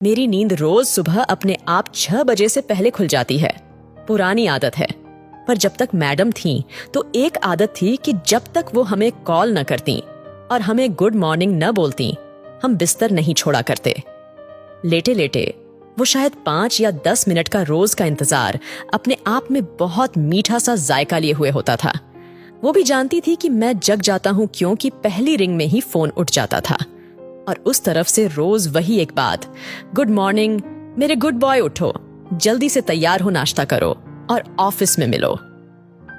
मेरी नींद रोज सुबह अपने आप 6 बजे से पहले खुल जाती है। पुरानी आदत है। पर जब तक मैडम थीं तो एक आदत थी कि जब तक वो हमें कॉल न करती और हमें गुड मॉर्निंग न बोलती, हम बिस्तर नहीं छोड़ा करते। लेटे लेटे वो शायद 5 या 10 मिनट का रोज का इंतजार अपने आप में बहुत मीठा सा जायका लिए हुए होता था। वो भी जानती थी कि मैं जग जाता हूं क्योंकि पहली रिंग में ही फोन उठ जाता था। और उस तरफ से रोज वही एक बात, गुड मॉर्निंग मेरे गुड बॉय, उठो, जल्दी से तैयार हो, नाश्ता करो और ऑफिस में मिलो।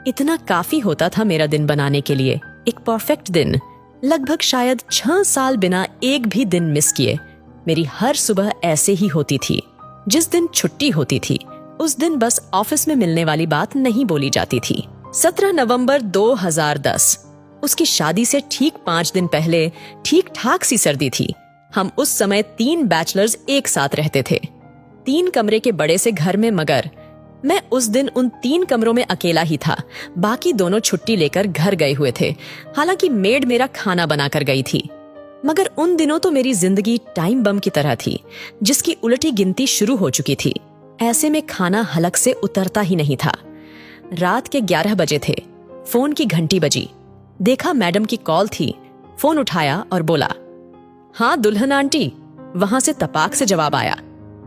इतना काफी होता था मेरा दिन बनाने के लिए, एक परफेक्ट दिन। लगभग शायद 6 साल बिना एक भी दिन मिस किए मेरी हर सुबह ऐसे ही होती थी। जिस दिन छुट्टी होती थी उस दिन बस ऑफिस में मिलने वाली बात नहीं बोली जाती थी। 17 नवंबर 2010, उसकी शादी से ठीक 5 दिन पहले ठीक ठाक सी सर्दी थी। हम उस समय 3 बैचलर्स एक साथ रहते थे, 3 कमरे के बड़े से घर में, मगर मैं उस दिन उन 3 कमरों में अकेला ही था। बाकी दोनों छुट्टी लेकर घर गए हुए थे। हालांकि मेड मेरा खाना बनाकर गई थी, मगर उन दिनों तो मेरी जिंदगी टाइम बम की तरह थी जिसकी उलटी गिनती शुरू हो चुकी थी। ऐसे में खाना हलक से उतरता ही नहीं था। रात के 11 बजे थे। फोन की घंटी बजी। देखा मैडम की कॉल थी। फोन उठाया और बोला, हाँ दुल्हन आंटी। वहां से तपाक से जवाब आया,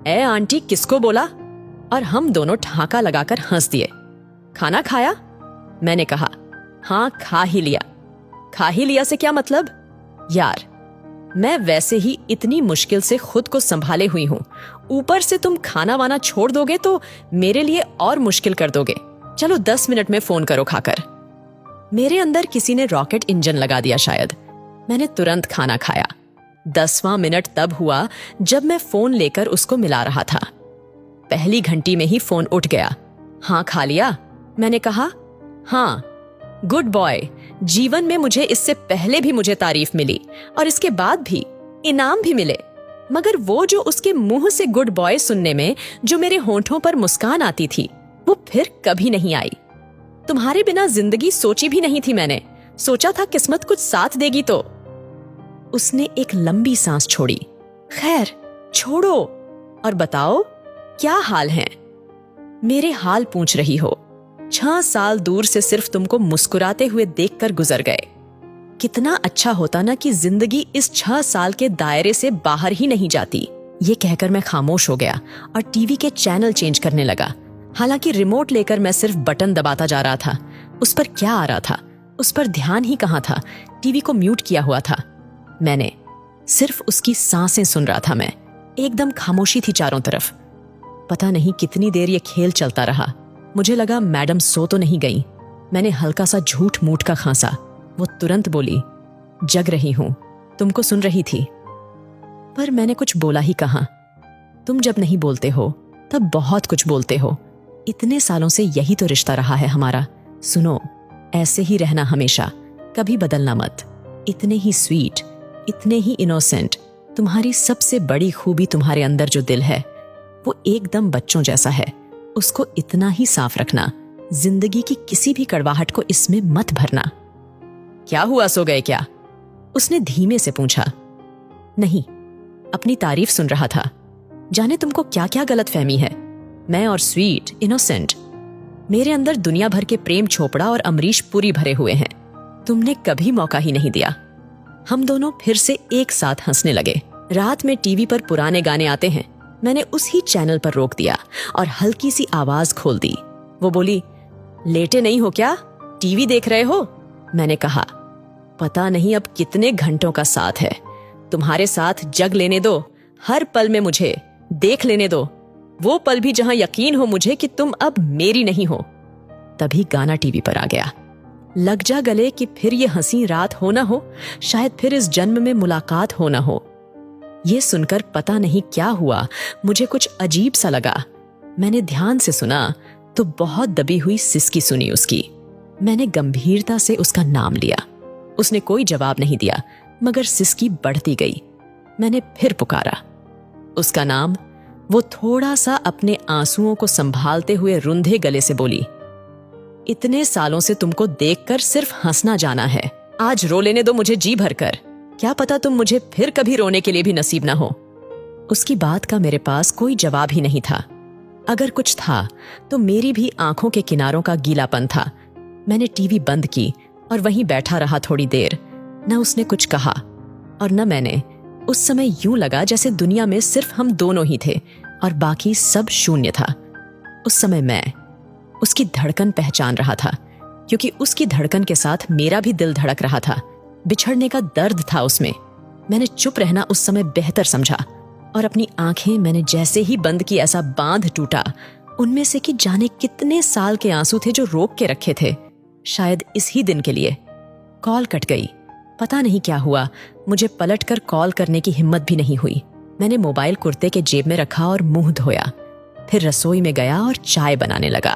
ए आंटी किसको बोला? और हम दोनों ठहाका लगाकर हंस दिए। खाना खाया? मैंने कहा, हाँ खा ही लिया। खा ही लिया से क्या मतलब? यार मैं वैसे ही इतनी मुश्किल से खुद को संभाले हुई हूं, ऊपर से तुम खाना वाना छोड़ दोगे तो मेरे लिए और मुश्किल कर दोगे। चलो 10 मिनट में फोन करो खाकर। मेरे अंदर किसी ने रॉकेट इंजन लगा दिया शायद। मैंने तुरंत खाना खाया। 10वां मिनट तब हुआ जब मैं फोन लेकर उसको मिला रहा था। पहली घंटी में ही फोन उठ गया। हाँ खा लिया? मैंने कहा, हाँ। Good boy. जीवन में मुझे इससे पहले भी मुझे तारीफ मिली और इसके बाद भी इनाम भी मिले, मगर वो जो उसके मुंह से गुड बॉय सुनने में जो मेरे होंठों पर मुस्कान आती थी वो फिर कभी नहीं आई। तुम्हारे बिना जिंदगी सोची भी नहीं थी मैंने। सोचा था किस्मत कुछ साथ देगी तो। उसने एक लंबी सांस छोड़ी। खैर छोड़ो और बताओ क्या हाल है? मेरे हाल पूछ रही हो? 6 साल दूर से सिर्फ तुमको मुस्कुराते हुए देखकर गुजर गए। कितना अच्छा होता ना कि जिंदगी इस 6 साल के दायरे से बाहर ही नहीं जाती। ये कहकर मैं खामोश हो गया और टीवी के चैनल चेंज करने लगा। हालांकि रिमोट लेकर मैं सिर्फ बटन दबाता जा रहा था। उस पर क्या आ रहा था उस पर ध्यान ही कहां था। टीवी को म्यूट किया हुआ था। मैंने सिर्फ उसकी सांसें सुन रहा था। मैं एकदम खामोशी थी चारों तरफ। पता नहीं कितनी देर ये खेल चलता रहा। मुझे लगा मैडम सो तो नहीं गई। मैंने हल्का सा झूठ मूठ का खांसा। वो तुरंत बोली, जग रही हूं, तुमको सुन रही थी। पर मैंने कुछ बोला ही कहां। तुम जब नहीं बोलते हो तब बहुत कुछ बोलते हो। इतने सालों से यही तो रिश्ता रहा है हमारा। सुनो, ऐसे ही रहना हमेशा, कभी बदलना मत। इतने ही स्वीट, इतने ही इनोसेंट। तुम्हारी सबसे बड़ी खूबी तुम्हारे अंदर जो दिल है वो एकदम बच्चों जैसा है। उसको इतना ही साफ रखना। जिंदगी की किसी भी कड़वाहट को इसमें मत भरना। क्या हुआ, सो गए क्या? उसने धीमे से पूछा। नहीं, अपनी तारीफ सुन रहा था। जाने तुमको क्या क्या गलतफहमी है। मैं और स्वीट, इनोसेंट, मेरे अंदर दुनिया भर के प्रेम चोपड़ा और अमरीश पुरी भरे हुए हैं। तुमने कभी मौका ही नहीं दिया। हम दोनों फिर से एक साथ हंसने लगे। रात में टीवी पर पुराने गाने आते हैं। मैंने उसी चैनल पर रोक दिया और हल्की सी आवाज खोल दी। वो बोली, लेटे नहीं हो क्या? टीवी देख रहे हो? मैंने कहा, पता नहीं अब कितने घंटों का साथ है। तुम्हारे साथ जग लेने दो। हर पल में मुझे देख लेने दो। वो पल भी जहां यकीन हो मुझे कि तुम अब मेरी नहीं हो। तभी गाना टीवी पर आ गया। लग जा गले कि फिर ये हंसी रात हो ना हो, शायद फिर इस जन्म में मुलाकात हो ना हो। ये सुनकर पता नहीं क्या हुआ, मुझे कुछ अजीब सा लगा। मैंने ध्यान से सुना तो बहुत दबी हुई सिसकी सुनी उसकी। मैंने गंभीरता से उसका नाम लिया। उसने कोई जवाब नहीं दिया, मगर सिसकी बढ़ती गई। मैंने फिर पुकारा उसका नाम। वो थोड़ा सा अपने आंसुओं को संभालते हुए रुंधे गले से बोली, इतने सालों से तुमको देखकर सिर्फ हंसना जाना है। आज रो लेने दो मुझे जी भरकर। क्या पता तुम मुझे फिर कभी रोने के लिए भी नसीब ना हो। उसकी बात का मेरे पास कोई जवाब ही नहीं था। अगर कुछ था तो मेरी भी आंखों के किनारों का गीलापन था। मैंने टीवी बंद की और वहीं बैठा रहा थोड़ी देर। न उसने कुछ कहा और न मैंने। उस समय यूं लगा जैसे दुनिया में सिर्फ हम दोनों ही थे और बाकी सब शून्य था। उस समय मैं उसकी धड़कन पहचान रहा था, क्योंकि उसकी धड़कन के साथ मेरा भी दिल धड़क रहा था। बिछड़ने का दर्द था उसमें। मैंने चुप रहना उस समय बेहतर समझा और अपनी आंखें मैंने जैसे ही बंद की ऐसा बांध टूटा उनमें से कि जाने कितने साल के आंसू थे जो रोक के रखे थे, शायद इस ही दिन के लिए। कॉल कट गई। पता नहीं क्या हुआ, मुझे पलटकर कॉल करने की हिम्मत भी नहीं हुई। मैंने मोबाइल कुर्ते के जेब में रखा और मुंह धोया। फिर रसोई में गया और चाय बनाने लगा।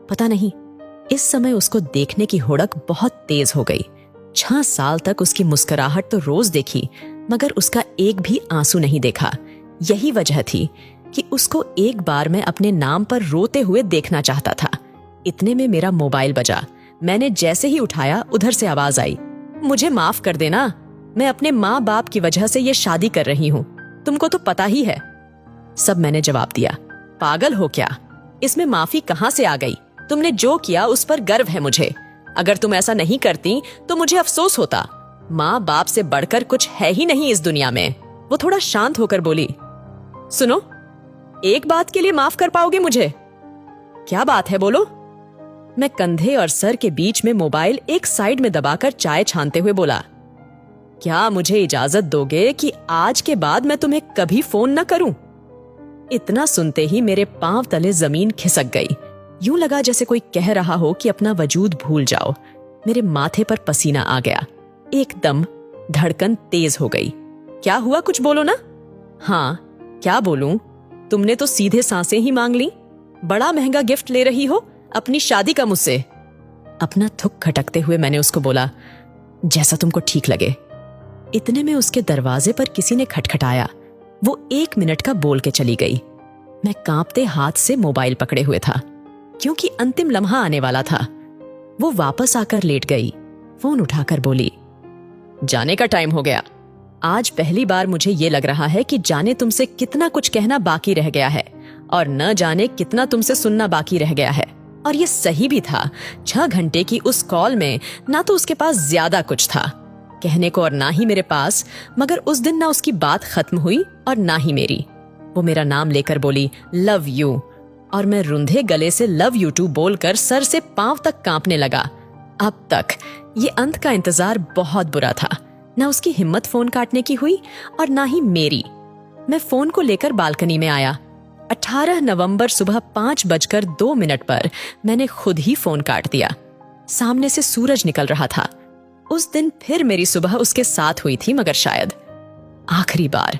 पता नहीं, इस समय उसको देखने की हुड़क बहुत तेज हो गई। 6 साल तक उसकी मुस्कुराहट तो रोज देखी, मगर उसका एक भी आंसू नहीं देखा। यही वजह थी कि उसको एक बार मैं अपने नाम पर रोते हुए देखना चाहता था। इतने में मेरा मोबाइल बजा। मैंने जैसे ही उठाया, उधर से आवाज आई, मुझे माफ कर देना, मैं अपने माँ बाप की वजह से ये शादी कर रही हूँ, तुमको तो पता ही है। सब मैंने जवाब दिया, पागल हो क्या, इसमें माफी कहाँ से आ गई? तुमने जो किया उस पर गर्व है मुझे। अगर तुम ऐसा नहीं करती तो मुझे अफसोस होता। माँ बाप से बढ़कर कुछ है ही नहीं इस दुनिया में। वो थोड़ा शांत होकर बोली, सुनो, एक बात के लिए माफ कर पाओगे मुझे? क्या बात है, बोलो। मैं कंधे और सर के बीच में मोबाइल एक साइड में दबाकर चाय छानते हुए बोला, क्या मुझे इजाजत दोगे कि आज के बाद मैं तुम्हें कभी फोन न करूं? इतना सुनते ही मेरे पांव तले जमीन खिसक गई। यूं लगा जैसे कोई कह रहा हो कि अपना वजूद भूल जाओ। मेरे माथे पर पसीना आ गया। एकदम धड़कन तेज हो गई। क्या हुआ, कुछ बोलो ना। हाँ, क्या बोलूं? तुमने तो सीधे सांसें ही मांग ली। बड़ा महंगा गिफ्ट ले रही हो अपनी शादी का मुझसे। अपना थुक खटकते हुए मैंने उसको बोला, जैसा तुमको ठीक लगे। इतने में उसके दरवाजे पर किसी ने खटखटाया। वो 1 मिनट का बोल के चली गई। मैं कांपते हाथ से मोबाइल पकड़े हुए था, क्योंकि अंतिम लम्हा आने वाला था। वो वापस आकर लेट गई। फोन उठाकर बोली, जाने का टाइम हो गया। आज पहली बार मुझे ये लग रहा है कि जाने तुमसे कितना कुछ कहना बाकी रह गया है और न जाने कितना तुमसे सुनना बाकी रह गया है। और ये सही भी था। 6 घंटे की उस कॉल में ना तो उसके पास ज्यादा कुछ था कहने को और ना ही मेरे पास, मगर उस दिन ना उसकी बात खत्म हुई और ना ही मेरी। वो मेरा नाम लेकर बोली, लव यू, और मैं रुंधे गले से लव यू टू बोलकर सर से पांव तक कांपने लगा। अब तक ये अंत का इंतजार बहुत बुरा था। ना उसकी हिम्मत फोन काटने की हुई और ना ही मेरी। मैं फोन को लेकर बालकनी में आया। 18 नवंबर सुबह 5:02 पर मैंने खुद ही फोन काट दिया। सामने से सूरज निकल रहा था। उस दिन फिर मेरी सुबह उसके साथ हुई थी, मगर शायद आखिरी बार।